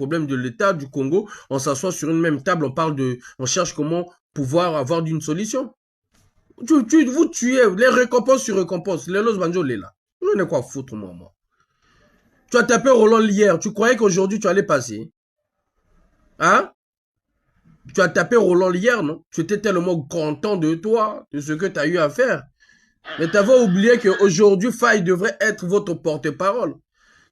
problèmes de l'État du Congo, on s'assoit sur une même table, on cherche comment pouvoir avoir une solution. Vous tuez, les récompenses sur récompenses, les Los Banjo, les là. Je n'ai quoi foutre, moi. Tu as tapé Roland hier, tu croyais qu'aujourd'hui tu allais passer? Hein? Tu as tapé Roland hier, non? Tu étais tellement content de toi, de ce que tu as eu à faire. Mais tu avais oublié qu'aujourd'hui, Faye devrait être votre porte-parole.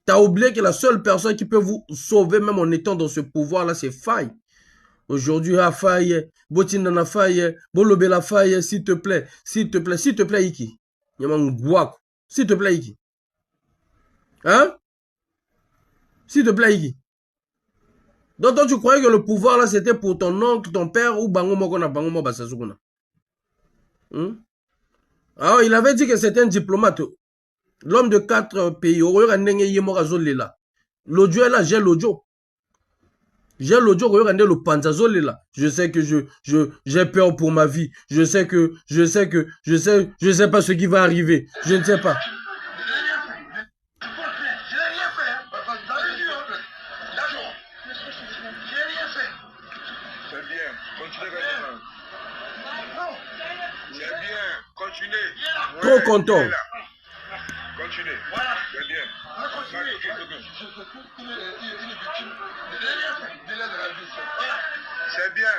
Tu as oublié que la seule personne qui peut vous sauver, même en étant dans ce pouvoir-là, c'est Faye. Aujourd'hui, Faye, Botinana Faye, Bolobela Faye, s'il te plaît, s'il te plaît, s'il te plaît, Iki. S'il te plaît, Iki. Hein? S'il te plaît, Iki. Donc, toi, tu croyais que le pouvoir, là, c'était pour ton oncle, ton père, ou Bango Mokona, Bango Mobasasukuna? Alors, il avait dit que c'était un diplomate. L'homme de 4 pays. L'audio est là, j'ai l'audio. J'ai l'audio, regardez le panzazol est là. Je sais que j'ai peur pour ma vie. Je sais pas ce qui va arriver. Je ne sais pas. Trop content. Continuez. C'est bien. C'est bien.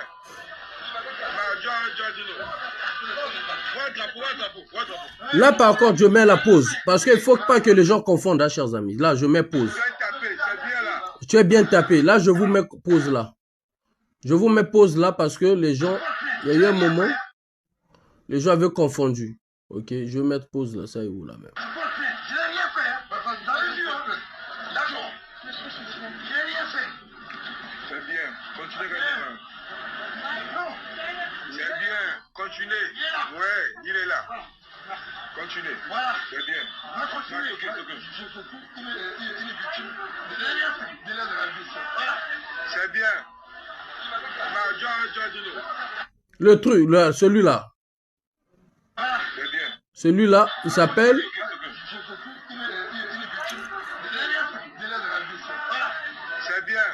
Là, par contre, je mets la pause. Parce qu'il ne faut pas que les gens confondent, hein, chers amis. Là, je mets pause. Tu es bien tapé. Là, je vous mets pause là. Je vous mets pause là parce que les gens, il y a eu un moment, les gens avaient confondu. Ok, je vais mettre pause là, ça est où là même. C'est bien, continuez. C'est bien, continuez. Ouais, il est là. Continuez. C'est bien. C'est bien. Le truc, là, celui-là. Celui-là, il s'appelle... C'est bien.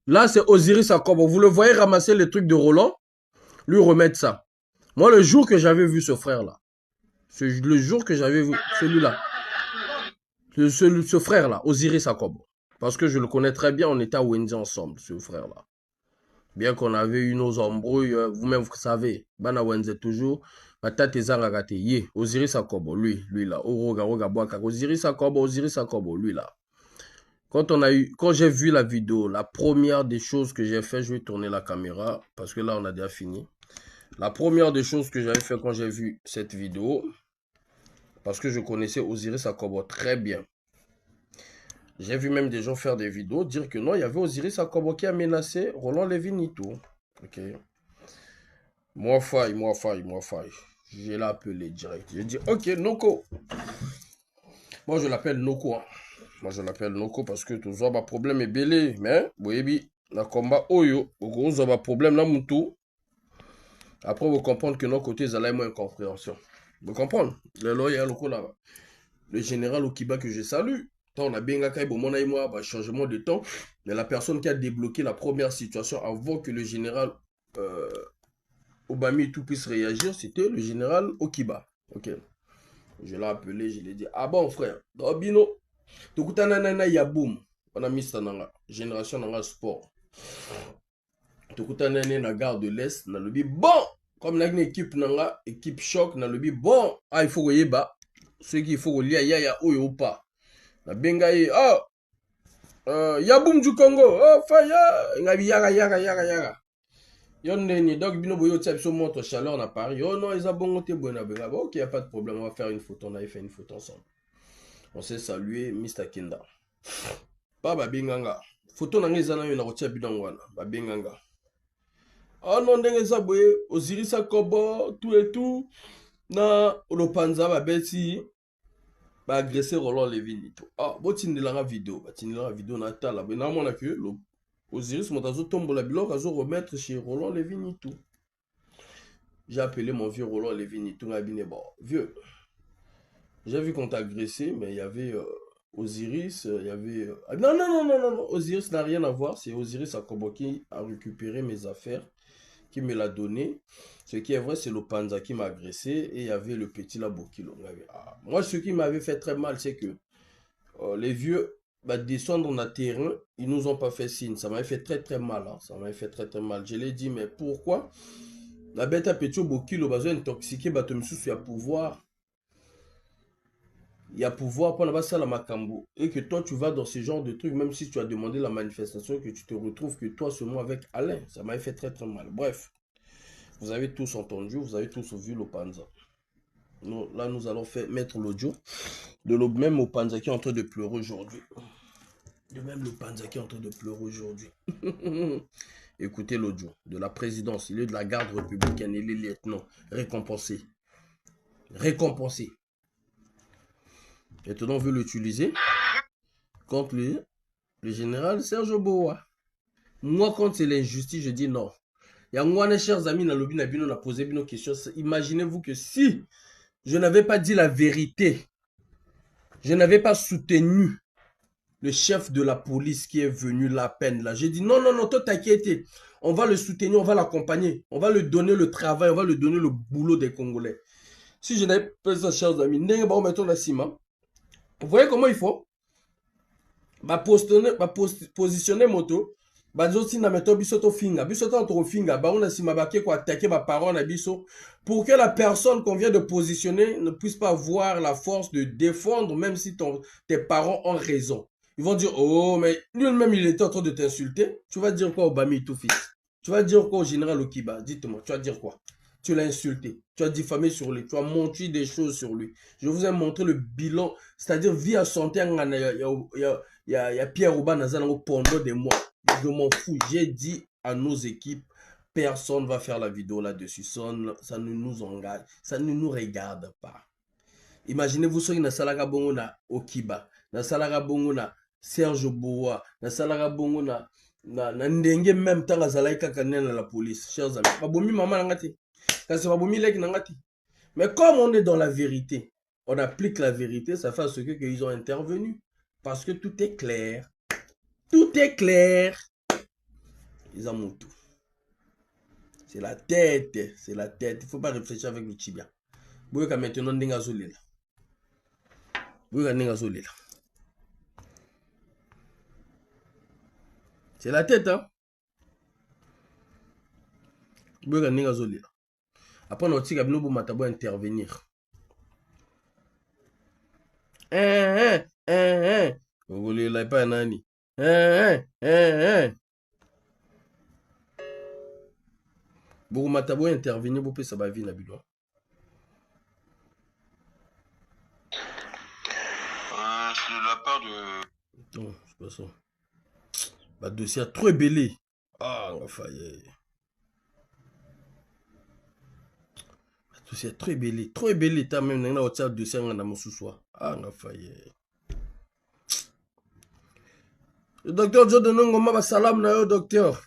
Là, c'est Osiris Akobo. Vous le voyez ramasser les trucs de Roland, lui remettre ça. Moi, le jour que j'avais vu ce frère-là, le jour que j'avais vu celui-là, ce frère-là, Osiris Akobo, parce que je le connais très bien, on était à Wendy ensemble, ce frère-là. Bien qu'on avait eu nos embrouilles, vous-même vous savez, Bana Wendy toujours, Matate Zangagate, Ye, Osiris Akobo, lui là, Oroga Boaka, Osiris Akobo, lui là. Quand j'ai vu la vidéo, la première des choses que j'ai fait, je vais tourner la caméra, parce que là on a déjà fini. La première des choses que j'avais fait quand j'ai vu cette vidéo, parce que je connaissais Osiris Akobo très bien. J'ai vu même des gens faire des vidéos, dire que non, il y avait Osiris Akobo qui a menacé Roland Lévy-Nito. Ok. Moi faille. Je l'ai appelé direct. J'ai dit, ok, Noko. Moi, je l'appelle Noko. Hein. Moi, je l'appelle Noko parce que tout ça, le problème est belé. Mais, oui, dans combat Oyo, au ça va problème là, Moutou. Après, vous comprenez que nos côtés, ils ont moins incompréhension. Vous comprenez? Le général Okiba que je salue. On a bien un changement de temps. Mais la personne qui a débloqué la première situation avant que le général Obami tout puisse réagir, c'était le général Okiba. Ok. Je l'ai appelé, je lui ai dit, ah bon frère, Robino, Tukutanana Yaboum, on a mis ça dans la génération dans le sport. Tukutanana na gare de l'Est, na lobi bon, comme la équipe nanga, équipe choc, na lobi bon, ah il faut que bas, ceux qui faut que ya ou pas. Na bengaye, oh, Yaboum du Congo, oh faya, ngabi yaga. Yonne donc bino boyo tsa biso montre chaleur na Paris. Oh non, ils ont bon côté bon benga. OK, y a pas de problème, on va faire une photo, on a fait une photo ensemble. On s'est salué Mr Kinda. Ba benganga. Photo na ngeza na yo na kotia bidon wana, ba benganga. Oh non ndenge za boye Osiris Akobo tout et tout na Lopanza ba beti ba agresser Roland Lévy-Nito. Ah, botindelanga vidéo, batindelanga vidéo na tala. Ben na mona que Osiris Motazo tombe la bilok à remettre chez Roland Lévy-Nito. J'ai appelé mon vieux Roland Lévy-Nito. Bon, vieux, j'ai vu qu'on t'a agressé, mais il y avait Osiris, il y avait... non, non, non, non, non, non, Osiris n'a rien à voir. C'est Osiris Akobo qui a récupéré mes affaires, qui me l'a donné. Ce qui est vrai, c'est le Panza qui m'a agressé et il y avait le petit Labokilo. Moi, ce qui m'avait fait très mal, c'est que les vieux, bah, descendre dans le terrain, ils nous ont pas fait signe. Ça m'avait fait très très mal. Hein. Ça m'avait fait très très mal. Je l'ai dit, mais pourquoi la bête à petit Bokilo, bah, intoxiqué, bah, il y a pouvoir. Il y a pouvoir pour la ça la Makambo. Et que toi, tu vas dans ce genre de trucs, même si tu as demandé la manifestation, que tu te retrouves que toi seulement avec Alain. Ça m'avait fait très très mal. Bref, vous avez tous entendu, vous avez tous vu le Panza. Là, nous allons mettre l'audio de le même au Panza qui est en train de pleurer aujourd'hui. De même le Panza qui est en train de pleurer aujourd'hui. Écoutez l'audio de la présidence. Il est de la garde républicaine. Il est lieutenant. Récompensé. Récompensé. Et on veut l'utiliser contre le général Serge Boa. Moi, quand c'est l'injustice, je dis non. Il y a moi, mes chers amis, dans le lobby, on a posé nos questions. Imaginez-vous que si je n'avais pas dit la vérité, je n'avais pas soutenu le chef de la police qui est venu la peine là. J'ai dit non, non, non, toi t'inquiète. On va le soutenir, on va l'accompagner. On va lui donner le travail, on va lui donner le boulot des Congolais. Si je n'avais pas ça, chers amis, vous voyez comment il faut? Positionner moto. Bazosi na meto biso to finga. Biso to finga. Ba on a sima ba ko attaquer ba parents na biso pour que la personne qu'on vient de positionner ne puisse pas avoir la force de défendre même si tes parents ont raison. Ils vont dire oh mais lui-même il était en train de t'insulter. Tu vas dire quoi au Bami tout fils? Tu vas dire quoi au général Okiba? Dites-moi, tu vas dire quoi? Tu l'as insulté, tu as diffamé sur lui, tu as menti des choses sur lui. Je vous ai montré le bilan, c'est-à-dire vie à santé, il y a Pierre Rouba Nazanango pendant des mois. Je m'en fous. J'ai dit à nos équipes, personne ne va faire la vidéo là-dessus. Ça ne nous engage, ça ne nous regarde pas. Imaginez-vous ce qui na Salaga Bongo na Okiba, na Salaga Bongo na Serge Boa, na Salaga Bongo na ndenge même temps azalaika kanena la police. Chers amis, babomi maman nangati. Kasi babomi lek nangati. Mais comme on est dans la vérité, on applique la vérité, ça fait à ce qu'ils ont intervenu. Parce que tout est clair. Tout est clair. Ils ont tout. C'est la tête. C'est la tête. Il ne faut pas réfléchir avec le tibia. Vous voyez maintenant, Ndinga Zolila. Vous voyez Ndinga Zolila. C'est la tête, hein. Vous voyez Ndinga Zolila. Après, on a dit que Matabo intervenir. Vous voulez la pas nani. Beaucoup Matabo intervenir pour ça va vivre la bidon. C'est de la part de... Non, c'est pas ça. Le dossier est trop belé. Ah, enfin, le dossier est très belé. Trop belé, t'as même un autre dossier dans mon sous-soir. Ah, enfin, le docteur Joe de Nongoma va salam na yo, docteur.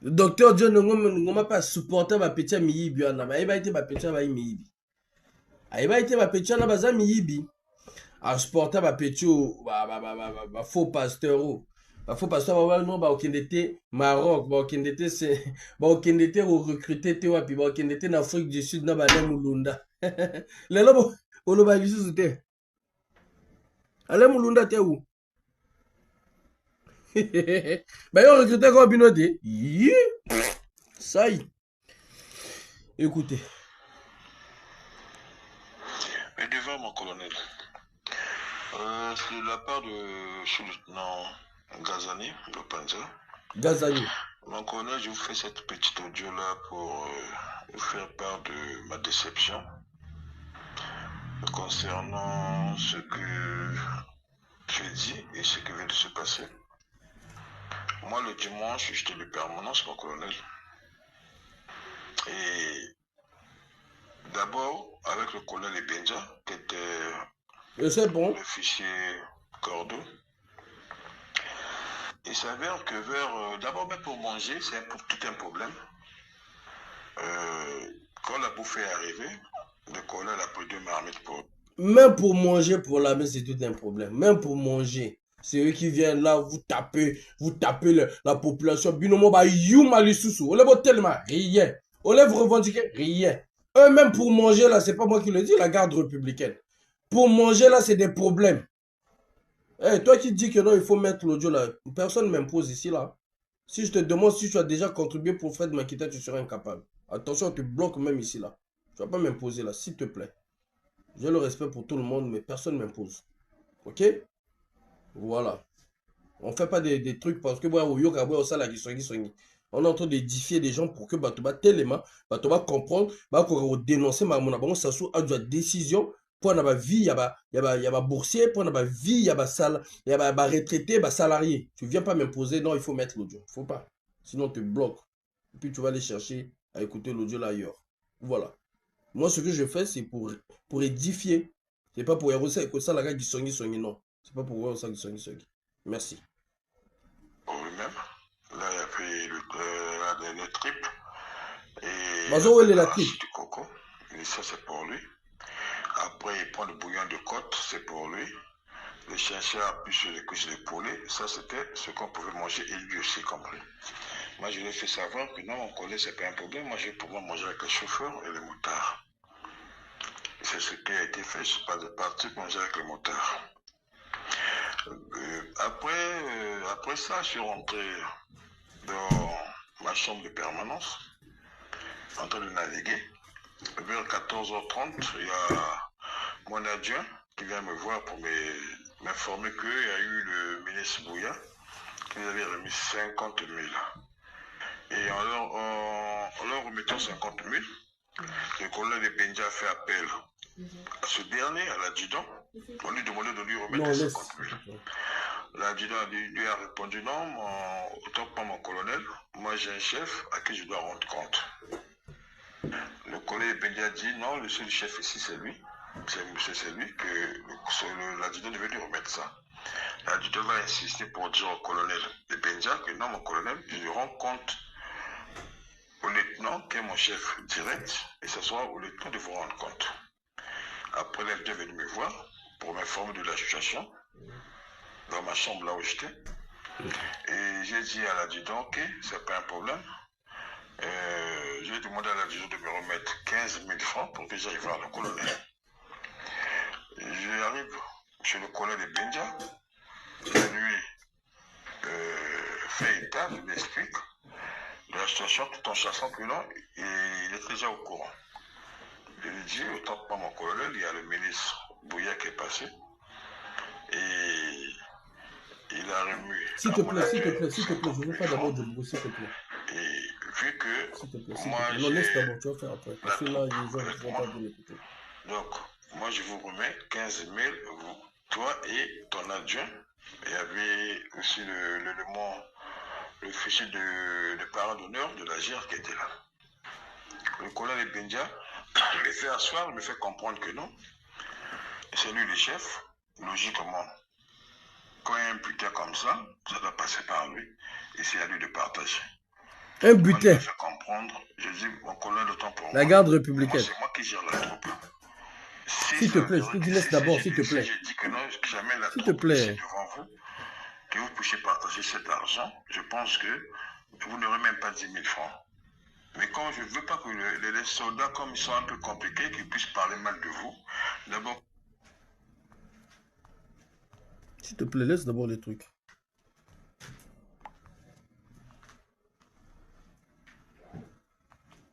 Le docteur John Ngoma pas supporter ma petit miyibi na ba eba été ba petit ba miyibi. Eba été ba petit na baza miyibi. A supporter ba petit ba faux pasteur. Ba faux pasteur ba no ba okendete Maroc, ba okendete c'est ba okendete recruter te wapi ba okendete na Afrique du Sud na ba na mulunda. Lelo bo oloba lisusu te. Ale mulunda te où? Bah yo recruter comme binote. Ça y. Écoutez. Mais devant mon colonel, c'est de la part de sous-lieutenant Gazani, le Panza. Gazani. Mon colonel, je vous fais cette petite audio-là pour vous faire part de ma déception concernant ce que j'ai dit et ce qui vient de se passer. Moi, le dimanche, j'étais de permanence, mon colonel. Et d'abord, avec le colonel Benja, qui était bon. le fichier Cordo. Il s'avère que d'abord, pour manger, c'est tout un problème. Quand la bouffe est arrivée, le colonel a pris 2 marmites pour... Même pour manger pour l'armée, c'est tout un problème. Même pour manger. C'est eux qui viennent là, vous tapez la population. Binomo ba you malisusu. On lève tellement rien. On lève revendiquer rien. Eux-même pour manger là, c'est pas moi qui le dis, la garde républicaine. Pour manger là, c'est des problèmes. Hey, toi qui dis que non, il faut mettre l'audio là, personne ne m'impose ici là. Si je te demande si tu as déjà contribué pour Fred Makita, tu seras incapable. Attention, on te bloque même ici là. Tu vas pas m'imposer là, s'il te plaît. J'ai le respect pour tout le monde, mais personne ne m'impose. Ok? Voilà. On ne fait pas des trucs parce que on est en train d'édifier des gens pour que tu vas tellement, tu vas comprendre, tu dénoncer ça soit une décision pour la vie, il y a boursier, pour la vie, il y a retraité, salarié. Tu viens pas m'imposer, non, il faut mettre l'audio. Il faut pas. Sinon, on te bloque. Et puis tu vas aller chercher à écouter l'audio là ailleurs. Voilà. Moi, ce que je fais, c'est pour édifier. C'est pas pour que ça, la gars qui songi, non. C'est pas pour ça qui songi. Merci. Pour lui-même. Là, il a fait le trip. Et Bazo, elle est la trip. du coco. Et ça, c'est pour lui. Après, il prend le bouillon de côte, c'est pour lui. Le chien-chien plus les couches de poulet, ça, c'était ce qu'on pouvait manger et lui aussi compris. Moi, je lui ai fait savoir que non, mon collègue, c'est pas un problème. Moi, je vais pouvoir manger avec les chauffeurs et les motards. C'est ce qui a été fait. Je suis pas de parti manger avec les motards. Après ça, je suis rentré dans ma chambre de permanence, en train de naviguer. Vers 14h30, il y a mon adjoint qui vient me voir pour m'informer qu'il y a eu le ministre Bouya qui nous avait remis 50 000. Et en leur remettant 50 000, le colonel de Benja a fait appel à ce dernier, à l'adjudant. On lui demandait de lui remettre 50 000. L'adjudant lui a répondu non, autant que pas mon colonel, moi j'ai un chef à qui je dois rendre compte. Le collègue Benja a dit non, le seul chef ici c'est lui. C'est lui que l'adjudant devait lui remettre ça. L'adjudant va insister pour dire au colonel de Benja que non, mon colonel, je lui rends compte au lieutenant qui est mon chef direct et ce soit au lieutenant de vous rendre compte. Après, l'adjudant est venu me voir pour m'informer de la situation dans ma chambre là où j'étais. Et j'ai dit à l'adjudant ok, c'est pas un problème. J'ai demandé à l'adjudant de me remettre 15 000 francs pour que j'aille voir le colonel. J'arrive chez le colonel de Benja, je lui fais état, je lui explique de la situation tout en sachant que non, il est déjà au courant. Je lui dis, autant que pas mon colonel, il y a le ministre Bouya qui est passé et il a remis. S'il te plaît, je ne veux pas d'abord de bruit, s'il te plaît. Et vu que s'il te plaît, moi j'ai... Non, laisse d'abord, tu vas faire après. Parce que là, les gens ne vont pas bien écouter. Donc, moi, je vous remets 15 000, vous, toi et ton adjoint. Il y avait aussi le fichier de parent d'honneur de la GIR qui était là. Le colonel Benja me fait asseoir, me fait comprendre que non. C'est lui le chef. Logiquement, quand il y a un butin comme ça doit passer par lui. Et c'est à lui de partager. Un butin. Je fais comprendre, je dis, mon colonel, autant pour moi. La garde républicaine. C'est moi qui gère la troupe. S'il te plaît, je te dis laisse d'abord, s'il te plaît. Si je dis que non, jamais la s'il te plaît. devant vous, que vous puissiez partager cet argent, je pense que vous n'aurez même pas 10 000 francs. Mais quand je ne veux pas que les soldats, comme ils sont un peu compliqués, qu'ils puissent parler mal de vous, d'abord... S'il te plaît, laisse d'abord les trucs.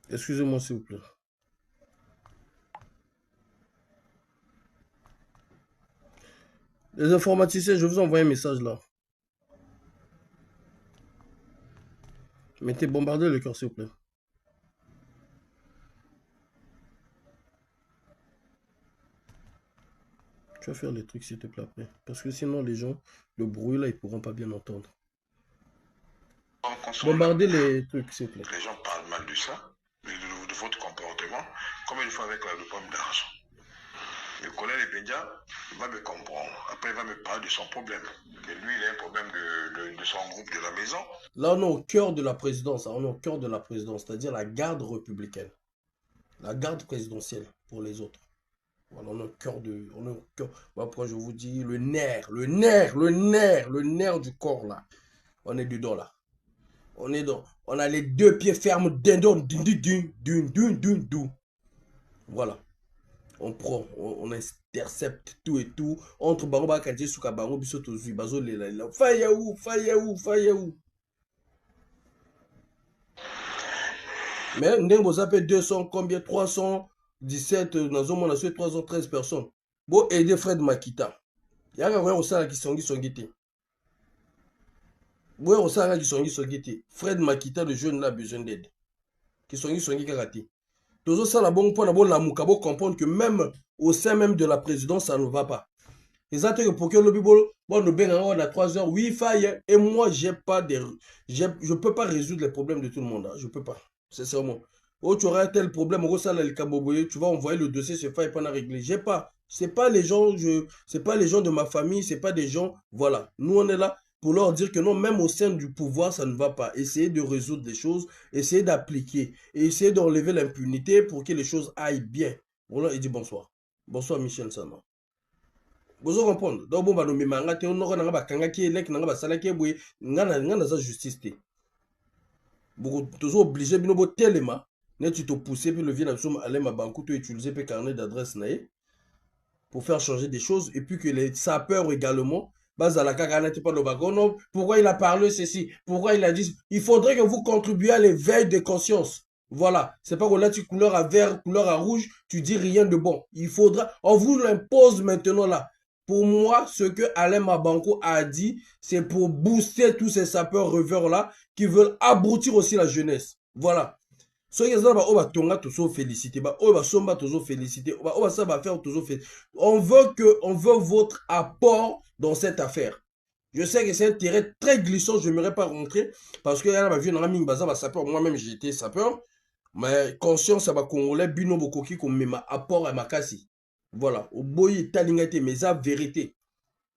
Excusez-moi, s'il vous plaît. Les informaticiens, je vous envoie un message là. Mettez bombarder le cœur, s'il vous plaît. Tu vas faire les trucs, s'il te plaît, après. Parce que sinon, les gens, le bruit là, ils pourront pas bien entendre. Bombarder les trucs, s'il vous plaît. Les gens parlent mal de ça, de votre comportement, comme il faut avec la pomme d'argent. Le colonel Benja va me comprendre. Après, il va me parler de son problème. Que lui, il a un problème de son groupe de la maison. Là, on est au cœur de la présidence. On est au cœur de la présidence, c'est-à-dire la garde républicaine. La garde présidentielle pour les autres. Voilà, on est au cœur de. On est au cœur. Voilà pourquoi je vous dis le nerf, le nerf du corps là. On est dedans là. On est dans. On a les deux pieds fermes dedans. Voilà. On prend, on intercepte tout et tout. Entre Bango Bakadje Souka Bango Bisoto Zui Bazo Lela. Fayaou, Fayaou, Fayaou. Mais Ndembo Zapé 200, combien 317, Nazo Mona 313 personnes. Bon, aider Fred Makita. Yaka ouais, au sala qui songi songité. Ouais, au sala qui songi songité. Fred Makita, le jeune là, besoin d'aide. Qui songi kagati. Toujours ça, la bonne point, la bonne la moukabo comprendre que même au sein même de la présidence, ça ne va pas. Les acteurs pour que le bibolo, bon, nous on a 3 heures, oui, faille. Et moi, j'ai pas des, je peux pas résoudre les problèmes de tout le monde. Hein, je peux pas. C'est seulement. Oh, tu auras un tel problème, tu vas envoyer le dossier, c'est faille pas à régler. J'ai pas. C'est pas les gens, c'est pas les gens de ma famille, c'est pas des gens. Voilà. Nous, on est là pour leur dire que non, même au sein du pouvoir, ça ne va pas. Essayez de résoudre les choses, essayez d'appliquer, et essayez d'enlever l'impunité pour que les choses aillent bien. Voilà, il dit bonsoir. Bonsoir, Michel Sama. Vous comprenez? Donc, bon, bah, nous, manga, te, on aura n'a pas kanga qui est lek, n'a pas salaki, boué, n'a sa justice, te. Beaucoup, toujours obligé, binobo, tellement, net, tu te pousses, puis le vient, absolument, aller, ma banque, tu utiliser, puis carnet d'adresse, naïe, pour faire changer des choses, et puis que les sapeurs également, base à la cagana, pas le bagon, non, pourquoi il a parlé ceci, pourquoi il a dit, il faudrait que vous contribuiez à l'éveil de conscience. Voilà, c'est pas que là tu couleur à vert, couleur à rouge, tu dis rien de bon. Il faudra, on vous l'impose maintenant là. Pour moi, ce que Alain Mabanko a dit, c'est pour booster tous ces sapeurs revers là qui veulent abrutir aussi la jeunesse. Voilà. Ceux qui sont tonga toujours félicité, somba toujours félicité, ça va faire toujours félicité. On veut votre apport dans cette affaire. Je sais que c'est un terrain très glissant, je n'aimerais pas rentrer parce que là, vu sapeur, moi-même j'ai été sapeur, mais conscience à ma congolais, bino bokoki comme ma apport à ma kasi. Voilà, au boy talingate, mais ça vérité,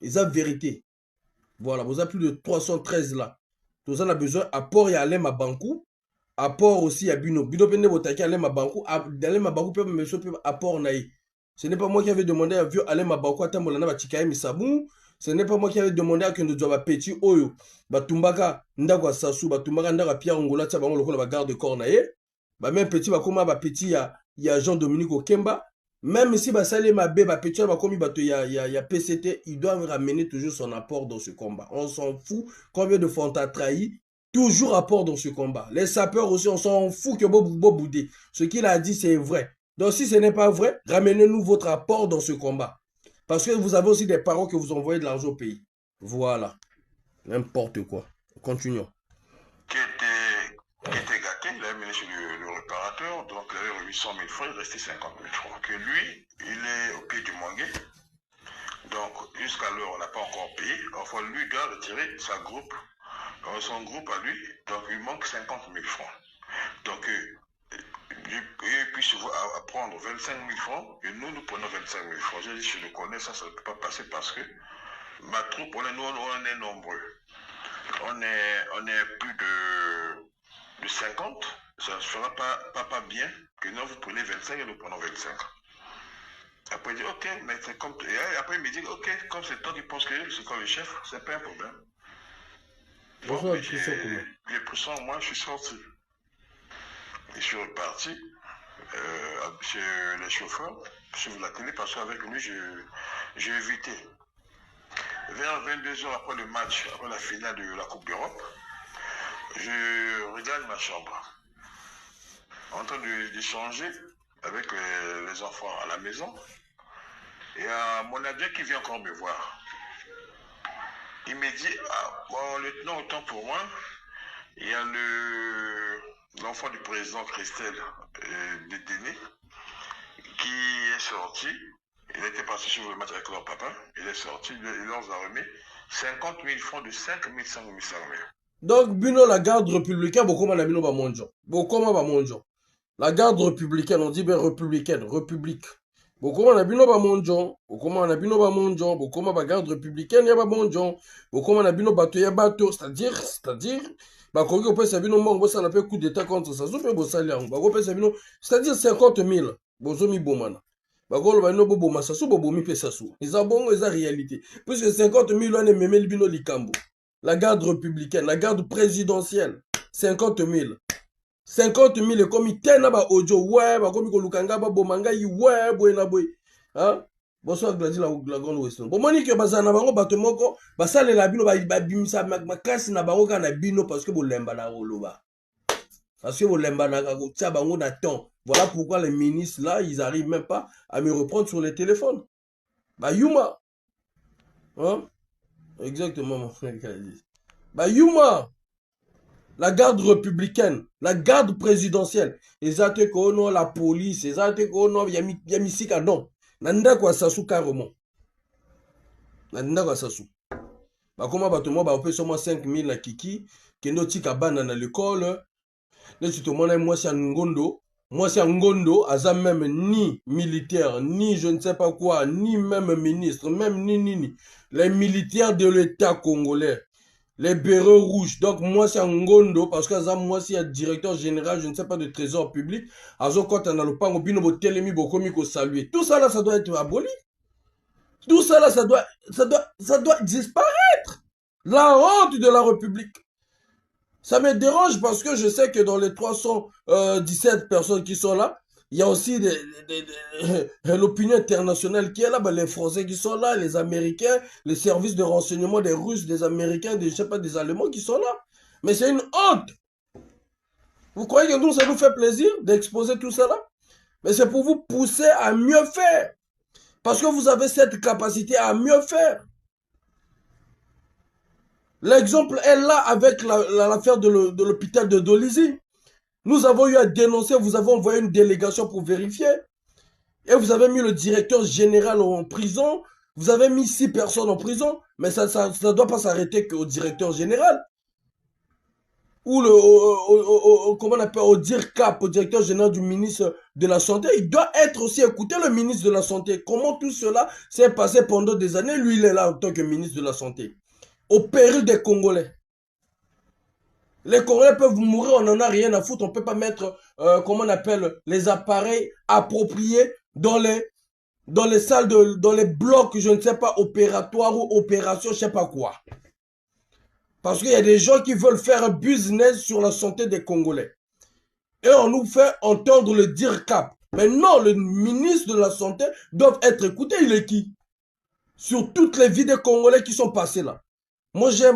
et ça vérité. Voilà, vous avez plus de 313 là. Tout ça on a besoin apport et aller ma bankou. Apport aussi à Bino. Bino Pende Botaki, Alain Mabankou. Alain Mabankou peut me faire apport naï. Ce n'est pas moi qui avais demandé à vieux Alain Mabankou à Tambolana Batikaï Misabou. Ce n'est pas moi qui avais demandé à Kendozoba Petit Oyo. Batumbaka Ndagwa Sassou. Batumbaka Ndaga Pierre Ngola Tchabango Loko la garde de corps naï. Même petit Bakoma Petit ya Jean-Dominique Okemba. Même si Basale Mabé Petit Bakomi Bato ya PCT, il doit ramener toujours son apport dans ce combat. On s'en fout. Combien de fois on t'a trahi? Toujours apport dans ce combat. Les sapeurs aussi, on s'en fout que Boboudé. Ce qu'il a dit, c'est vrai. Donc si ce n'est pas vrai, ramenez-nous votre apport dans ce combat. Parce que vous avez aussi des parents que vous envoyez de l'argent au pays. Voilà. N'importe quoi. Continuons. Qui était gâté, il a mené chez le réparateur, donc il avait 800 000 francs, il restait 50 000 francs. Que lui, il est au pied du mangué. Donc jusqu'à l'heure, on n'a pas encore payé. Enfin, lui doit retirer son groupe à lui, donc il manque 50 000 francs. Donc, il puisse prendre 25 000 francs et nous prenons 25 000 francs. J'ai dit, je le connais, ça ne peut pas passer parce que ma troupe, on est nombreux. On est plus de 50. Ça ne fera pas bien que nous, vous prenez 25 et nous prenons 25. Après, il dit, ok, mais c'est comme. Et après, il me dit, ok, comme c'est toi qui penses que c'est comme le chef, c'est pas un problème. Bon, j'ai pris ça, moi, je suis sorti. Je suis reparti chez les chauffeurs, sur la télé, parce qu'avec lui, j'ai évité. Vers 22 heures après le match, après la finale de la Coupe d'Europe, je regarde ma chambre, en train d'échanger avec les enfants à la maison. Et mon adjoint qui vient encore me voir. Il me dit, ah, bon, lieutenant, autant pour moi, il y a l'enfant du président Christelle détenu qui est sorti. Il était parti sur le match avec leur papa. Il est sorti, il leur a remis 50 000 francs de 5 000, 5 000, 5 000. Donc, Bino, la garde républicaine, beaucoup de Bino Bamonjo. Beaucoup de La garde républicaine, on dit bien républicaine, république. Bokoma na bino ba monjon, bokoma na bino ba monjon, bokoma ba garde républicaine ya ba monjon, bokoma na bino bato ya bato, c'est-à-dire, bakoki kopesa bino mbongo bosala pe coup d'état contre Sassou pe bosali yango, bakopesa bino, c'est-à-dire 50 000, bozomi bomana. Bakoloba bino boboma Sassou, bobomi pe Sassou. Eza bongo, eza réalité. Puisque 50 000 wana ememeli bino likambo. La garde républicaine, la garde présidentielle, 50 000. 50 000 ekomi te na ba audio ouais bakomi koluka nga baboma ngai ouais boye na boye hein bonsoir gladi la grande western bomoni ke bazala na bango bato moko basalela bino babimisa makasi na bango kaka na bino parce que bolemba na koloba parce que bolemba na kotia bango na temps. Voilà pourquoi les ministres là ils arrivent même pas à me reprendre sur les téléphones ba yuma hein exactement mon frère ba yuma. La garde républicaine, la garde présidentielle, ezate ko non la police, ezate ko non yamisika non. Nanda kwa Sassou carrément. Nanda kwa Sassou. Ba koma bato mo ba opesa mo 5 000 na kiki, kendo tika bana na l'école. Ne tu te mona moi c'est ngondo, aza même ni militaire, ni je ne sais pas quoi, ni même ministre, même ni. Les militaires de l'État congolais. Les bérets rouges. Donc, moi, c'est un Ngondo, parce que moi, c'est un directeur général, je ne sais pas, de trésor public. Azo, quand on a le pango, bino, bo telemi, bo komi, ko saluer. Tout ça là, ça doit être aboli. Tout ça là, ça doit disparaître. La honte de la République. Ça me dérange parce que je sais que dans les 317 personnes qui sont là, il y a aussi l'opinion internationale qui est là, ben les Français qui sont là, les Américains, les services de renseignement des Russes, des Américains, des, je sais pas, des Allemands qui sont là. Mais c'est une honte. Vous croyez que nous, ça nous fait plaisir d'exposer tout ça là? Mais c'est pour vous pousser à mieux faire. Parce que vous avez cette capacité à mieux faire. L'exemple est là avec l'affaire de l'hôpital de Dolisie. Nous avons eu à dénoncer, vous avez envoyé une délégation pour vérifier. Et vous avez mis le directeur général en prison. Vous avez mis 6 personnes en prison. Mais ça ne doit pas s'arrêter qu'au directeur général. Ou comment on appelle, au DIRCAP, au directeur général du ministre de la Santé. Il doit être aussi écouté, le ministre de la Santé. Comment tout cela s'est passé pendant des années? Lui, il est là en tant que ministre de la Santé. Au péril des Congolais. Les Congolais peuvent mourir, on n'en a rien à foutre. On ne peut pas mettre, comment on appelle, les appareils appropriés dans les salles, dans les blocs, je ne sais pas, opératoires ou opérations, je ne sais pas quoi. Parce qu'il y a des gens qui veulent faire un business sur la santé des Congolais. Et on nous fait entendre le DIRCAP. Mais non, le ministre de la Santé doit être écouté. Il est qui? Sur toutes les vies des Congolais qui sont passées là. Moi, j'ai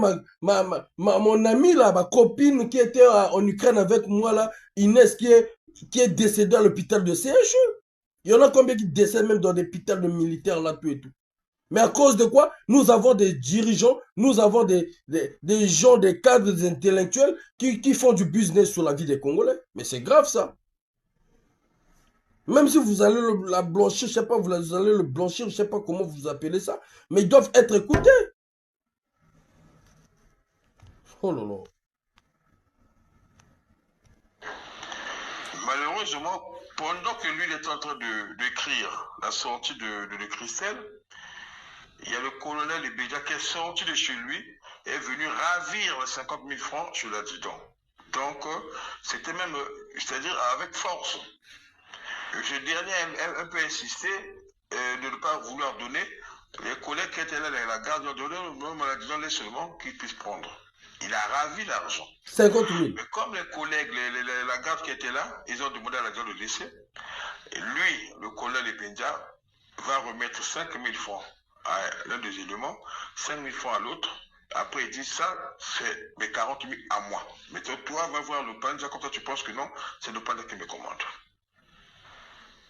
mon amie là, ma copine qui était en Ukraine avec moi là, Inès, qui est décédée à l'hôpital de CHU. Il y en a combien qui décèdent même dans des hôpitaux de militaires là, tout et tout. Mais à cause de quoi? Nous avons des dirigeants, nous avons des gens, des cadres, des intellectuels qui font du business sur la vie des Congolais. Mais c'est grave ça. Même si vous allez la blanchir, je sais pas, vous allez le blanchir, je sais pas comment vous appelez ça, mais ils doivent être écoutés. Oh là là. Malheureusement, pendant que lui il est en train d'écrire la sortie de Christelle, il y a le colonel Ebedja qui est sorti de chez lui et est venu ravir les 50 000 francs sur l'adjudant. Donc, c'était même, c'est-à-dire avec force. Ce dernier a un peu insisté de ne pas vouloir donner. Les collègues qui étaient là, la garde, ont donné l'adjudant seulement qu'ils puissent prendre. Il a ravi l'argent. 50 000. Mais comme les collègues, la garde qui était là, ils ont demandé à l'adjudant de laisser. Et lui, le colonel Ebedja, va remettre 5 000 francs à l'un des éléments, 5 000 francs à l'autre. Après, il dit ça, c'est mes 40 000 à moi. Mais toi, va voir le panda, comme ça tu penses que non, c'est le panda qui me commande.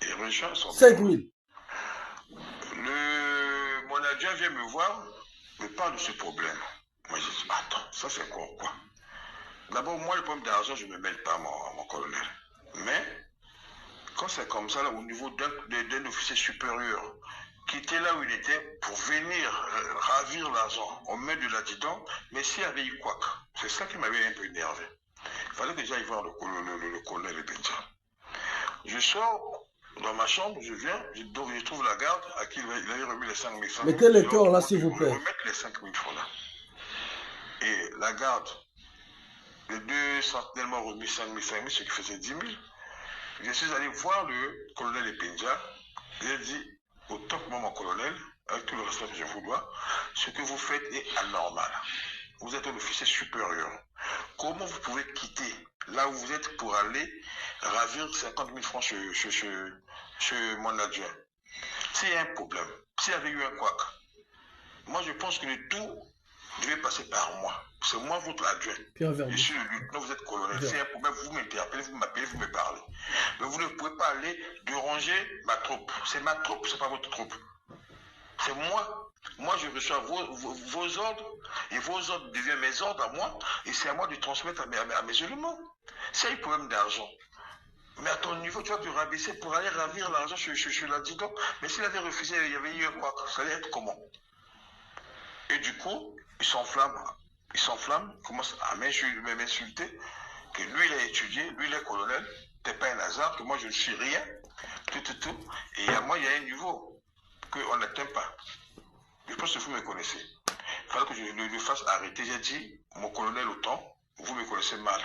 Et rejoint son 5 000. Mon adjoint vient me voir, me parle de ce problème. Moi, je dis, attends, ça c'est quoi? D'abord, moi, le problème d'argent, je ne me mêle pas, mon colonel. Mais, quand c'est comme ça, là, au niveau d'un officier supérieur, qui était là où il était pour venir ravir l'argent, on met de l'adjudant, mais s'il y avait eu quoi? C'est ça qui m'avait un peu énervé. Il fallait déjà y voir le colonel Ebedja. Je sors, Dans ma chambre, je viens, donc je trouve la garde à qui il avait remis les 5 000 francs. Mettez le cœur là, s'il vous plaît. Remettre les 5 000 francs là. Et la garde, les deux sentinelles m'ont remis 5 000, ce qui faisait 10 000. Je suis allé voir le colonel Epenja. J'ai dit, au top moment, colonel, avec tout le respect que je vous dois, ce que vous faites est anormal. Vous êtes un officier supérieur. Comment vous pouvez quitter là où vous êtes pour aller ravir 50 000 francs chez mon adjoint? S'il y a un problème, s'il y avait eu un couac, moi je pense que le tout devait passer par moi. C'est moi votre adjoint. Je suis le lieutenant, vous êtes colonel. S'il y a un problème, vous m'interpellez, vous m'appelez, vous me parlez. Mais vous ne pouvez pas aller déranger ma troupe. C'est ma troupe, c'est pas votre troupe. C'est moi. Moi, je reçois vos ordres et vos ordres deviennent mes ordres à moi et c'est à moi de transmettre à mes éléments. C'est un problème d'argent. Mais à ton niveau, tu vas te rabaisser pour aller ravir l'argent chez l'adjudant. Mais s'il avait refusé, il y avait eu quoi? Ça allait être comment? Et du coup, il s'enflamme, il commence à m'insulter, que lui, il a étudié, lui, il est colonel, t'es pas un hasard, que moi, je ne suis rien, tout. Et à moi, il y a un niveau qu'on n'atteint pas. Je pense que vous me connaissez. Il fallait que je le fasse arrêter. J'ai dit, mon colonel autant, vous me connaissez mal.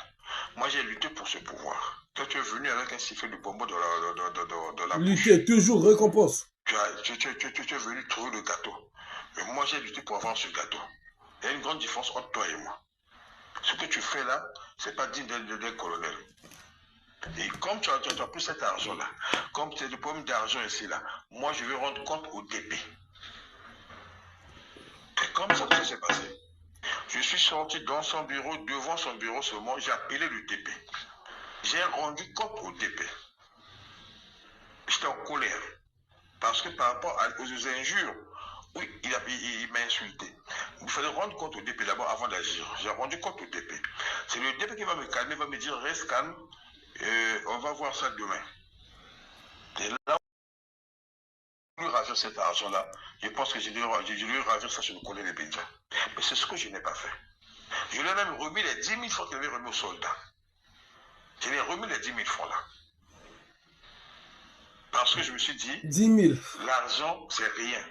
Moi, j'ai lutté pour ce pouvoir. Toi, tu es venu avec un sifflet de bonbon dans la bouche. Lutter, toujours récompense. Tu es venu trouver le gâteau. Mais moi, j'ai lutté pour avoir ce gâteau. Il y a une grande différence entre toi et moi. Ce que tu fais là, c'est pas digne d'un colonel. Et comme tu as pris cet argent-là, comme tu as des problèmes d'argent ici, là, moi, je vais rendre compte au DP. C'est comme ça que ça s'est passé. Je suis sorti dans son bureau, devant son bureau seulement, j'ai appelé le DP. J'ai rendu compte au DP. J'étais en colère. Parce que par rapport aux injures, oui, il m'a insulté. Il fallait rendre compte au DP d'abord avant d'agir. J'ai rendu compte au DP. C'est le DP qui va me calmer, va me dire reste calme, on va voir ça demain. Et là, je lui ravir cet argent-là. Je pense que je lui ravir ça sur le colonel Benja. Mais c'est ce que je n'ai pas fait. Je lui ai même remis les 10 000 francs qu'il avait remis aux soldats. Je lui ai remis les 10 000 francs là. Parce que je me suis dit, 10 000. L'argent, c'est rien.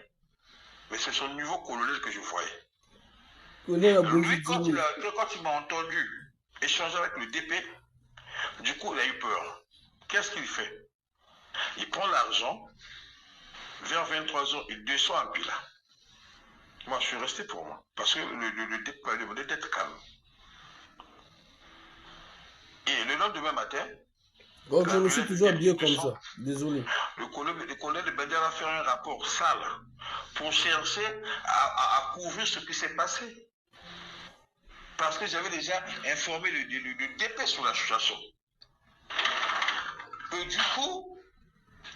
Mais c'est son niveau colonel que je voyais. Lui, quand il m'a entendu échanger avec le DP, du coup, il a eu peur. Qu'est-ce qu'il fait? Il prend l'argent, vers 23 h, il descend un peu là. Moi, je suis resté pour moi. Parce que le DP m'a demandé d'être calme. Et le lendemain matin, donc, je me suis toujours habillé comme ça. Désolé. Le colonel de Bender a fait un rapport sale pour chercher à couvrir ce qui s'est passé. Parce que j'avais déjà informé le DP sur la situation. Et du coup,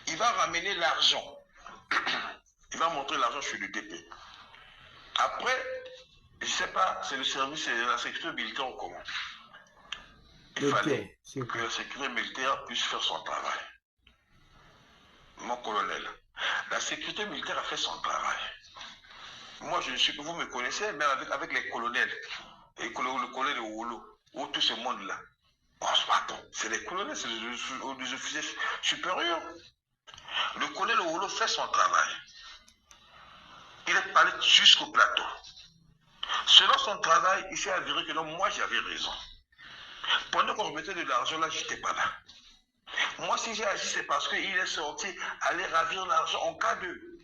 il va ramener l'argent. Il va montrer l'argent chez le DP. Après, je ne sais pas, c'est le service, c'est la sécurité militaire en commun. Il fallait que la sécurité militaire puisse faire son travail. Mon colonel, la sécurité militaire a fait son travail. Moi, je suis que vous me connaissez, même avec les colonels, et le colonel de Wolo, ou tout ce monde-là. C'est les colonels, c'est les officiers supérieurs. Le colonel Wolo fait son travail. Il est parlé jusqu'au plateau. Selon son travail, il s'est avéré que non, moi j'avais raison. Pendant qu'on remettait de l'argent là, je n'étais pas là. Moi, si j'ai agi, c'est parce qu'il est sorti aller ravir l'argent en cas de.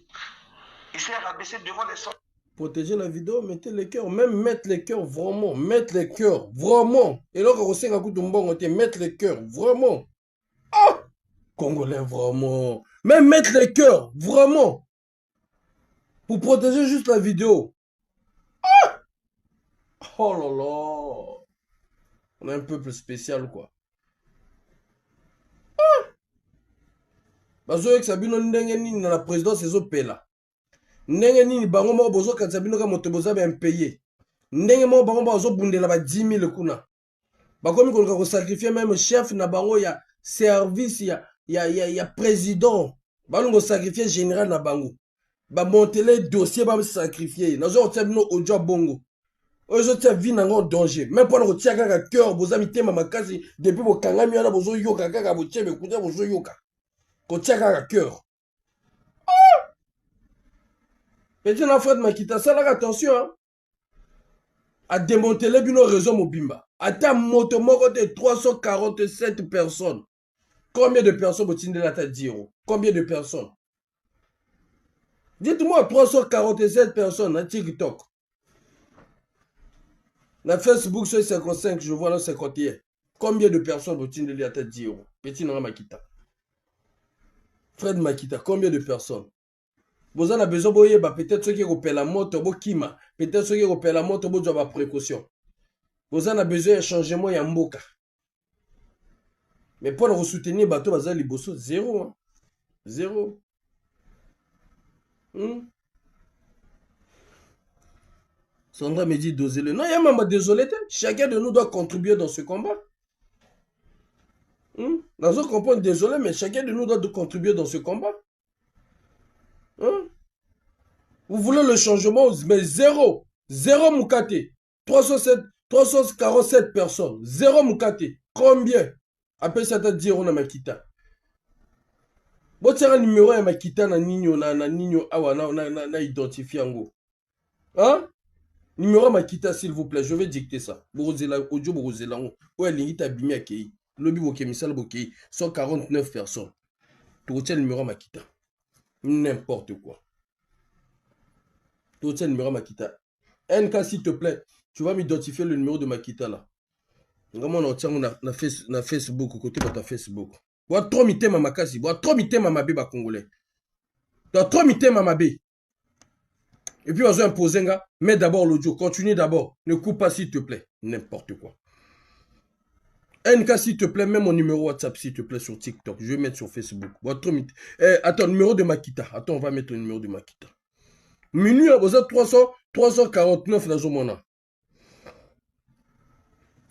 Il s'est rabaissé devant les soldats. Protéger la vidéo, mettez les cœurs, même mettre les cœurs, vraiment, mettre les cœurs, vraiment. Et là, on sait qu'à mettre les cœurs, vraiment. Ah! Congolais, vraiment. Même mettre les cœurs, vraiment. Pour protéger juste la vidéo. Ah! Oh là là. On a un peuple spécial, quoi. Ah! Bazo avec Sabino Ndengeni dans la présidence, c'est Zopela. Ndenge nini bango moko bozo kanisa bino ka moto boza bien payé. Ndenge moko bango bazo bundela ba 10 000 kuna. Bakomi ko sacrifier même chef na bango ya service ya président. Balungo sacrifier général na bango. Ba montele dossier ba sacrifier. Nazo tia bino audio bongo. Ozo tia vie na ngo danger. Même pour ko tia kaka cœur boza mitema makasi depuis bo kangami wana bozo yoka kaka bo tia be kuta bozo yoka. kotia kaka cœur. Petit na Fred Makita, ça là, attention, hein. A démantelé bino réseau mobimba. Ata moto moko de 347 personnes. Combien de personnes vous la tête dire? Combien de personnes? Dites-moi 347 personnes na TikTok. Na Facebook sur 55, je vois là 51. Combien de personnes vous la tête dire? Petit na Makita. Fred Makita, combien de personnes? Vous avez besoin de peut-être ceux qui repèrent la moto, peut-être ceux qui repèrent la moto, vous avez précaution. Vous avez besoin de changement et mboka. Mais pour vous soutenir, bateau bazar liboso zéro, hein. Zéro. Sandra me dit dosez-le. Non, il y a même désolé. Chacun de nous doit contribuer dans ce combat. Dans un combat, désolé, mais chacun de nous doit contribuer dans ce combat. Vous voulez le changement, mais zéro. Zéro Moukate. 347 personnes. Zéro Moukate. Combien? Après ça, t'as dit, on a Makita. Bon, tu as un numéro à Makita, na Nino, awa, na identifié en gros. Hein? Numéro à Makita, s'il vous plaît. Je vais dicter ça. Borozela, audio Borozela. Ouais, l'ingit a bimé à Kei. Lobby Bokemisal Bokei. 149 personnes. Tu retiens le numéro à Makita. N'importe quoi. Tu retiens le numéro à Makita. NK, s'il te plaît, tu vas m'identifier le numéro de Makita là. Vraiment, on tient na Facebook, au côté de ta Facebook. Tu as trop mité ma makasi, tu as trop mité ma mabé congolais. Tu as trop mité ma mabé. Et puis, on va imposer, mets d'abord l'audio, continue d'abord. Ne coupe pas, s'il te plaît. N'importe quoi. NK, s'il te plaît, mets mon numéro WhatsApp, s'il te plaît, sur TikTok. Je vais mettre sur Facebook. Trop mité. Attends, numéro de Makita. Attends, on va mettre le numéro de Makita. Minuit, vous êtes 349 dans ce moment.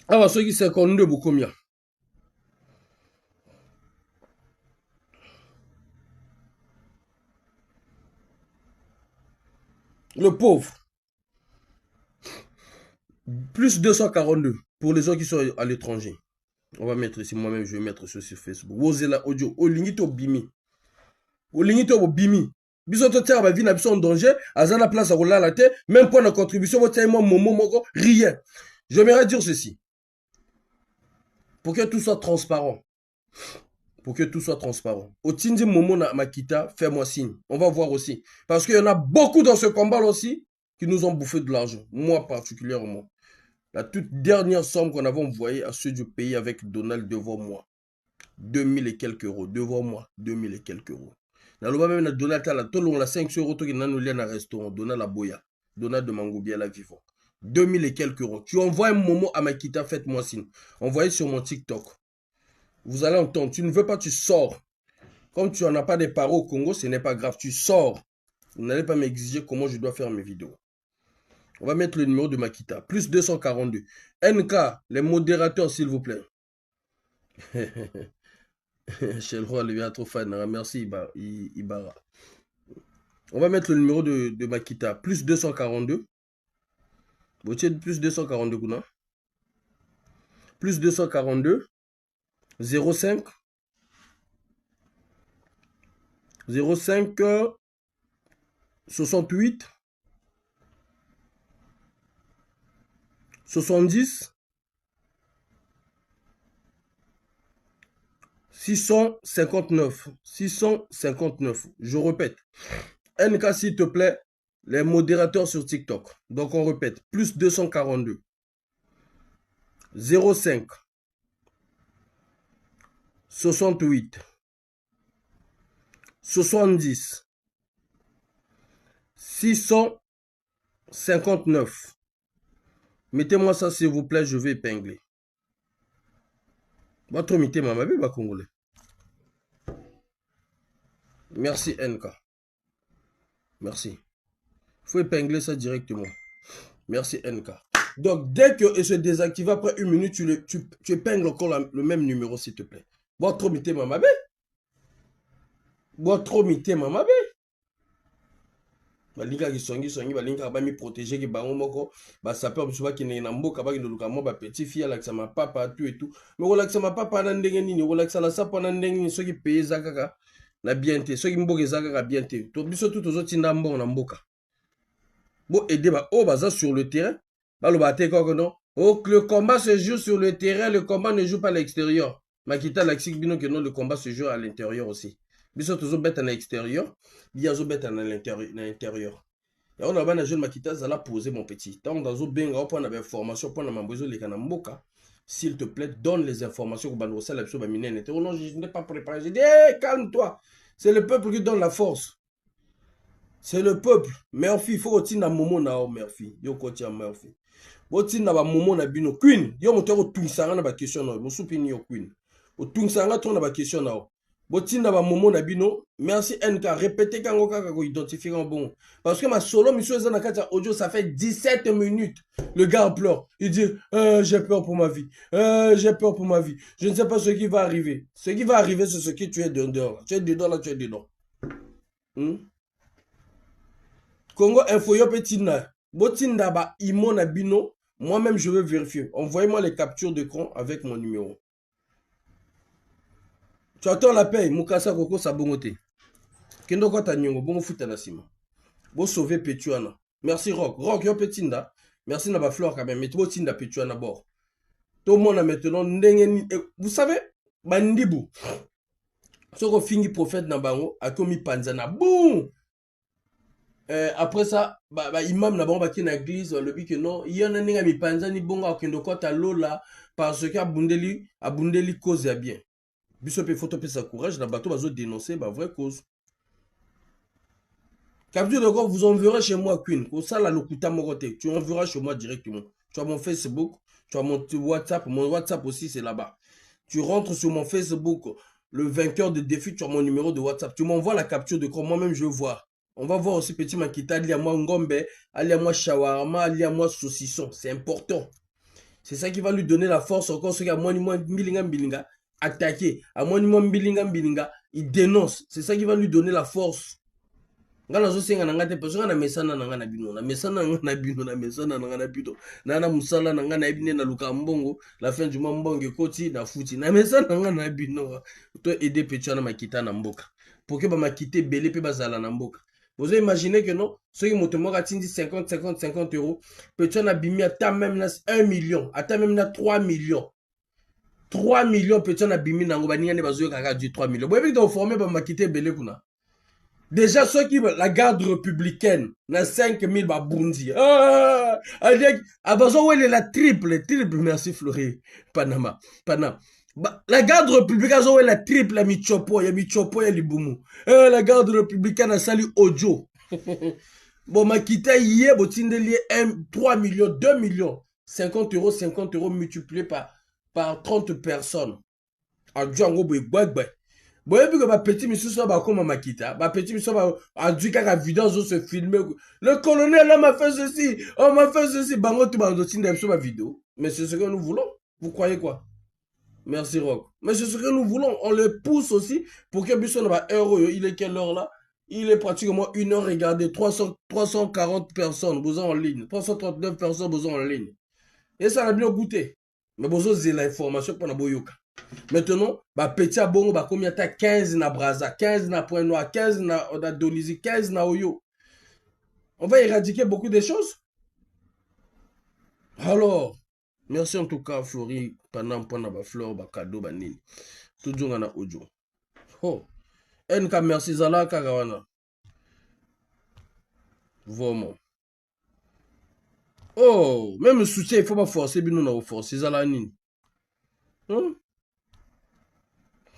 Ah, ceux qui 52, beaucoup combien? Le pauvre. Plus 242 pour les gens qui sont à l'étranger. On va mettre ici, moi-même, je vais mettre ça sur Facebook. Wozela audio. Olingito bimi. Olingito bimi. Bisoto tia ba vie na biso en danger. Azana place à rouler la tête. Même pour la contribution, votre moi, momo, rien. J'aimerais dire ceci. Pour que tout soit transparent. Pour que tout soit transparent. Au Tindi Momo na Makita, fais-moi signe. On va voir aussi. Parce qu'il y en a beaucoup dans ce combat aussi qui nous ont bouffé de l'argent. Moi particulièrement. La toute dernière somme qu'on avait envoyée à ceux du pays avec Donald devant moi. 2000 et quelques euros. Devant moi. 2000 et quelques euros. Dans le même Donald, on a 5 euros qui n'ont rien à restaurant. Donald la Boya. Donald de Mangobia la vivant. 2000 et quelques euros. Tu envoies un Momo à Makita, faites-moi signe. Envoyez sur mon TikTok. Vous allez entendre. Tu ne veux pas, tu sors. Comme tu n'en as pas des paroles au Congo, ce n'est pas grave. Tu sors. Vous n'allez pas m'exiger comment je dois faire mes vidéos. On va mettre le numéro de Makita. Plus 242. NK, les modérateurs, s'il vous plaît. Chez le roi, il est trop fan. Merci, Ibarra. On va mettre le numéro de Makita. Plus 242. Vous tirez plus 242, Gouna. Plus 242. 05. 05. 68. 70. 659. 659. Je répète. NK, s'il te plaît, les modérateurs sur TikTok. Donc, on répète. Plus 242. 05. 68. 70. 659. Mettez-moi ça, s'il vous plaît, je vais épingler. Votre mité m'a ma congolais. Merci NK. Merci. Il faut épingler ça directement. Merci NK. Donc, dès que se désactive après une minute, tu épingles encore le même numéro, s'il te plaît. Votre mité m'a ma Votre mité m'a ma balinga kisongi balinga ba mi protéger ki bango moko ba sapeur biso ba kine na mboka ba kiluka mo ba petit fille la ma papa tout et tout mais ko la ma papa na ndenge nini ko la sa papa na ndenge nini soki payer za kaka na bien te soki mboka eza kaka bien te to biso tu tozotinda mbongo na mboka bo aider ba o baza sur le terrain baloba te kaka non oh le combat se joue sur le terrain le combat ne joue pas à l'extérieur makita laksik bino que non le combat se joue à l'intérieur aussi biso tozobeta na extérieur bia azobeta na l'intérieur ya on a bana jeune makita zala poser mon petit tant dans benga o pona ba information pona mambozo leka na mboka. S'il te plaît, donne les informations que Bandrosa la pso bamine. Oh non, je n'ai pas préparé. J'ai dit, hey, calme-toi. C'est le peuple qui donne la force. C'est le peuple. Murphy, il faut que tu aies un moment na Murphy. Yo ko tia Murphy. Bo ti na ba moment na bino Queen. Yo moto ko tungsanga na ba question na. Mo supini yo Queen. O tungsanga to na ba question na. Bo ti na ba moment na bino. Merci NK. Répétez quand on ka ko identifier en bon. Parce que ma solo mission eza na kati audio ça fait 17 minutes. Le gars pleure. Il dit j'ai peur pour ma vie. J'ai peur pour ma vie. Je ne sais pas ce qui va arriver. Ce qui va arriver c'est ce que tu es dedans. Tu es dedans là, tu es dedans. Congo Info yo petina. Botinda ba imo na bino. Moi-même je veux vérifier. Envoyez-moi les captures d'écran avec mon numéro. Tu attends la paye. Mukasa Koko Sabongote. Kendo kwa ta nyongo. Bongo futa na sima. Bo sauver Petuana. Merci Rock. Rock yo petinda. Merci na ba fleur quand même. Mais tu botinda Petuana bord. Tout le monde a maintenant ndenge. Vous savez, bandibu. Soko fingi prophète na bango. Akomi panzana. Boum. Après ça, imam na bango baki na église. Le but que non. Il y en a n'enga mi panzani bonga okendo kota lola. Parce que abundeli cause ya bien. Biso pe photo pe sa courage. Na bateau bazo dénoncer ba vraie cause. Capture de corps, vous enverrez chez moi, Queen. Comme ça, la locuta morote. Tu enverras chez moi directement. Tu as mon Facebook, tu as mon WhatsApp. Mon WhatsApp aussi, c'est là-bas. Tu rentres sur mon Facebook, le vainqueur de défi, tu as mon numéro de WhatsApp. Tu m'envoies la capture de corps. Moi-même, je veux voir. On va voir aussi Petit Makita, il y a moi ngombe, il y a moi shawarma, il y a moi saucisson. C'est important. C'est ça qui va lui donner la force encore. Ce qu'à moi, mbilinga, attaquer. À moi, mbilinga, il dénonce. C'est ça qui va lui donner la force. Ngana zo senga nanga te parce que na mesana nanga na bino na mesana nanga na bino na mesana nanga na bino na musala nanga na ibine na luka mbongo la fin du mois mbongo koti na futi na mesana nanga na bino to aider Petuana makita na mboka pour que ba makite belé pe bazala na mboka. Vous imaginez que non ceux qui moto moka tindi 50 euros Petuana bimi ata même na 1 million ata même na 3 millions 3 millions Petuana bimi nango baninga ne bazo kaka du 3 millions. Vous avez donc formé ba makite belé kuna. Déjà, ceux qui la garde républicaine, na 5000 babundi. Ah, besoin où la triple, merci Fleury, Panama. La garde républicaine, où la triple, ya michopo, ya libumu. La garde républicaine a sali audio. Bon, ma quitté hier, botinde lié 3 millions, 2 millions. 50 euros multiplié par 30 personnes. En Django, boy. Bon, et puis que ma petit monsieur soit comme Makita, ma petit monsieur a dû qu'à la vidéo se filmer. Le colonel là m'a fait ceci, on m'a fait ceci. Bango tout bando tinde sur ma vidéo. Mais c'est ce que nous voulons. Vous croyez quoi? Merci Rock. Mais c'est ce que nous voulons. On le pousse aussi pour que Bisson va euro. Il est quelle heure là? Il est pratiquement 1 heure. Regardez, 340 personnes besoin en ligne, 339 personnes besoin en ligne. Et ça a bien goûté. Mais besoin de l'information pour la boyoka. Maintenant, petit abongo combien t'as 15 na Braza, 15 na Point Noir, 15 na Donizi, 15 na Oyo. On va éradiquer beaucoup de choses. Alors, merci en tout cas Flori pendant ba fleur ba cadeau ba nini. Tout jonga na audio. Oh. NK merci zala kagawana. Vraiment. Oh, même le soutien il faut pas forcer bino na forcer zala nini.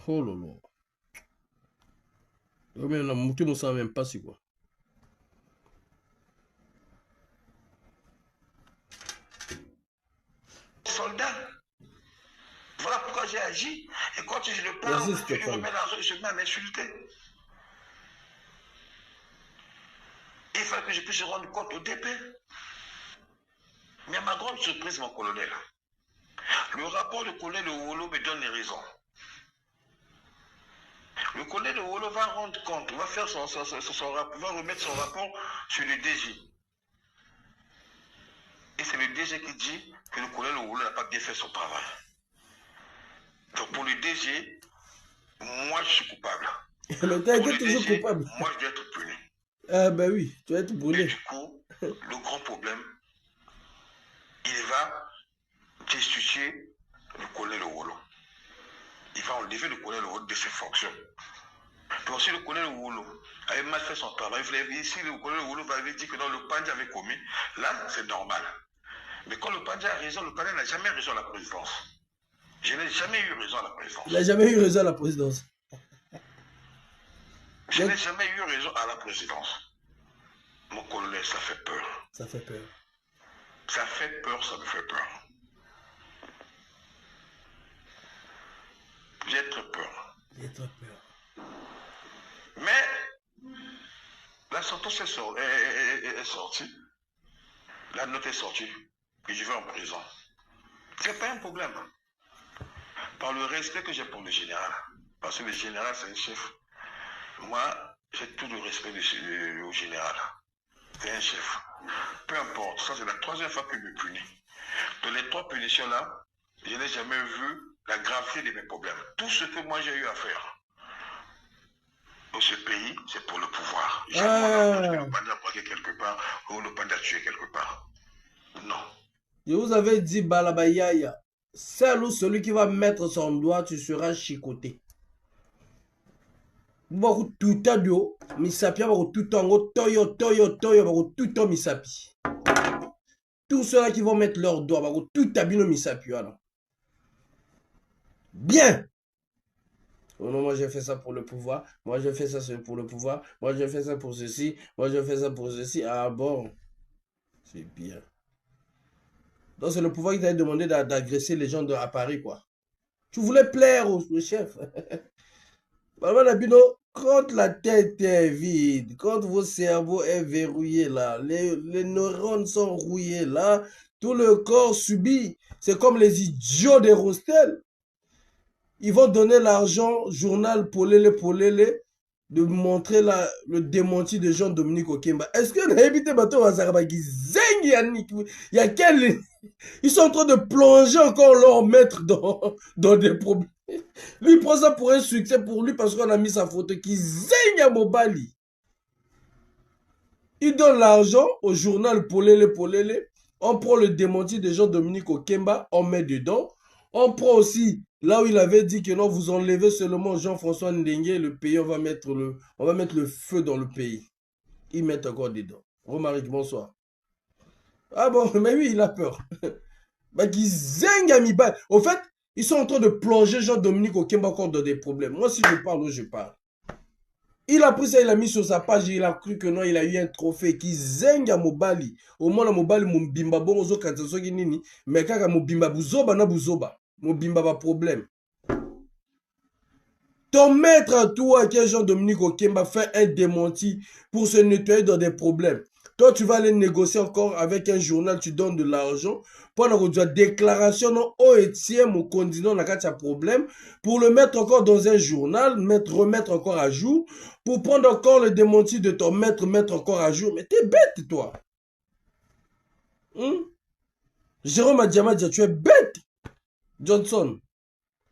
Oh lolo. Mais on a monté mon sang même pas si quoi. Soldat. Voilà pourquoi j'ai agi. Et quand je le parle, je lui remets l'argent, je mets à m'insulter. Il fallait que je puisse rendre compte au DP. Mais à ma grande surprise, mon colonel, le rapport du colonel Wolo me donne les raisons. Le colonel Wolo va rendre compte, va faire va remettre son rapport sur le DG. Et c'est le DG qui dit que le colonel Wolo n'a pas bien fait son travail. Donc pour le DG, moi je suis coupable. Mais tu as Pour été le toujours DG, coupable. moi, je dois être puni. Ah ben oui, tu vas être Et brûlé. du coup, le grand problème, il va destituer le colonel Wolo. Il va enlever le colonel Wolo de ses fonctions. Puis aussi le colonel Wolo avait mal fait son travail. Si le colonel Wolo avait dit que non, le Pandja avait commis, là, c'est normal. Mais quand le Pandja a raison, le Pandja n'a jamais raison à la présidence. Je n'ai jamais eu raison à la présidence. Il n'a jamais eu raison à la présidence. Je n'ai jamais eu raison à la présidence. Mon colonel, ça fait peur. Ça fait peur. Ça fait peur, ça me fait peur. J'ai très peur. J'ai très peur. Mais la sentence est sortie. La note est sortie. Et je vais en prison. C'est pas un problème. Par le respect que j'ai pour le général. Parce que le général, c'est un chef. Moi, j'ai tout le respect au général. C'est un chef. Peu importe. Ça, c'est la troisième fois qu'il me punit. De les trois punitions-là, je n'ai jamais vu la gravité de mes problèmes. Tout ce que moi j'ai eu à faire dans ce pays, c'est pour le pouvoir. Jamais le panda braqué quelque part ou le panda tué quelque part. Non. Je vous avais dit, Balabayaya, seul ou celui qui va mettre son doigt, tu seras chicoté. Beaucoup tout à do, misapi, beaucoup tout en haut, toyo, beaucoup tout en misapi. Tous ceux-là qui vont mettre leurs doigts, beaucoup tout à bino misapi, voilà. Bien! Oh non, moi j'ai fait ça pour le pouvoir, moi j'ai fait ça pour le pouvoir, moi j'ai fait ça pour ceci, moi j'ai fait ça pour ceci. Ah bon, c'est bien. Donc c'est le pouvoir qui t'a demandé d'agresser les gens à Paris, quoi. Tu voulais plaire au chef. Quand la tête est vide, quand vos cerveaux est verrouillé là, les neurones sont rouillés là, tout le corps subit. C'est comme les idiots des Rostel. Ils vont donner l'argent, journal polélé, de montrer le démenti de Jean-Dominique Okemba. Est-ce que vous avez évité bateau à Zarabagi Zeng Yannick? Il y a quel... Ils sont en train de plonger encore leur maître dans des problèmes. Lui, il prend ça pour un succès pour lui parce qu'on a mis sa photo qui Zeng à Mobali. Il donne l'argent au journal polélé. On prend le démenti de Jean-Dominique Okemba, on met dedans. On prend aussi là où il avait dit que non, vous enlevez seulement Jean-François Ndengue, le pays, on va mettre le feu dans le pays. Ils mettent encore dedans. Romaric, bonsoir. Ah bon, mais oui, il a peur. Bah, qui zeng à mi balle. Au fait, ils sont en train de plonger Jean-Dominique Okemba encore dans des problèmes. Moi, si je parle, je parle. Il a pris ça, il a mis sur sa page, il a cru que non, il a eu un trophée qui zeng à Mobali. Au moins, Mobali, mon bimba bon, ozo kantaso nini, mais kaka mon bimba buzoba na buzoba. Mon bimba ba problème. Ton maître à toi, qui est Jean-Dominique Okemba, fait un démenti pour se nettoyer dans des problèmes. Toi, tu vas aller négocier encore avec un journal, tu donnes de l'argent. Pendant que tu as déclaration, non, mon continent, n'a qu'à problème, pour le mettre encore dans un journal, remettre encore à jour, pour prendre encore le démenti de ton maître, mettre encore à jour. Mais t'es bête, toi. Jérôme Adjamadia, tu es bête, Johnson.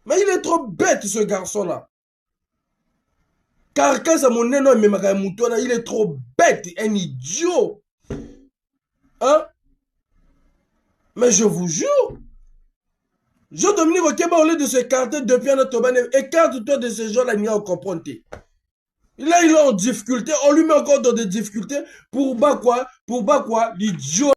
Mais il est trop bête, ce garçon-là. Carcasse à mon nom, il est trop bête, un idiot. Hein? Mais je vous jure, Jean-Dominique Okemba, au lieu de s'écarter depuis un autre banane, écarte-toi de ce genre-là, il n'y a aucun comprendre. Là, il est en difficulté, on lui met encore dans des difficultés. Pour bas quoi? L'idiot.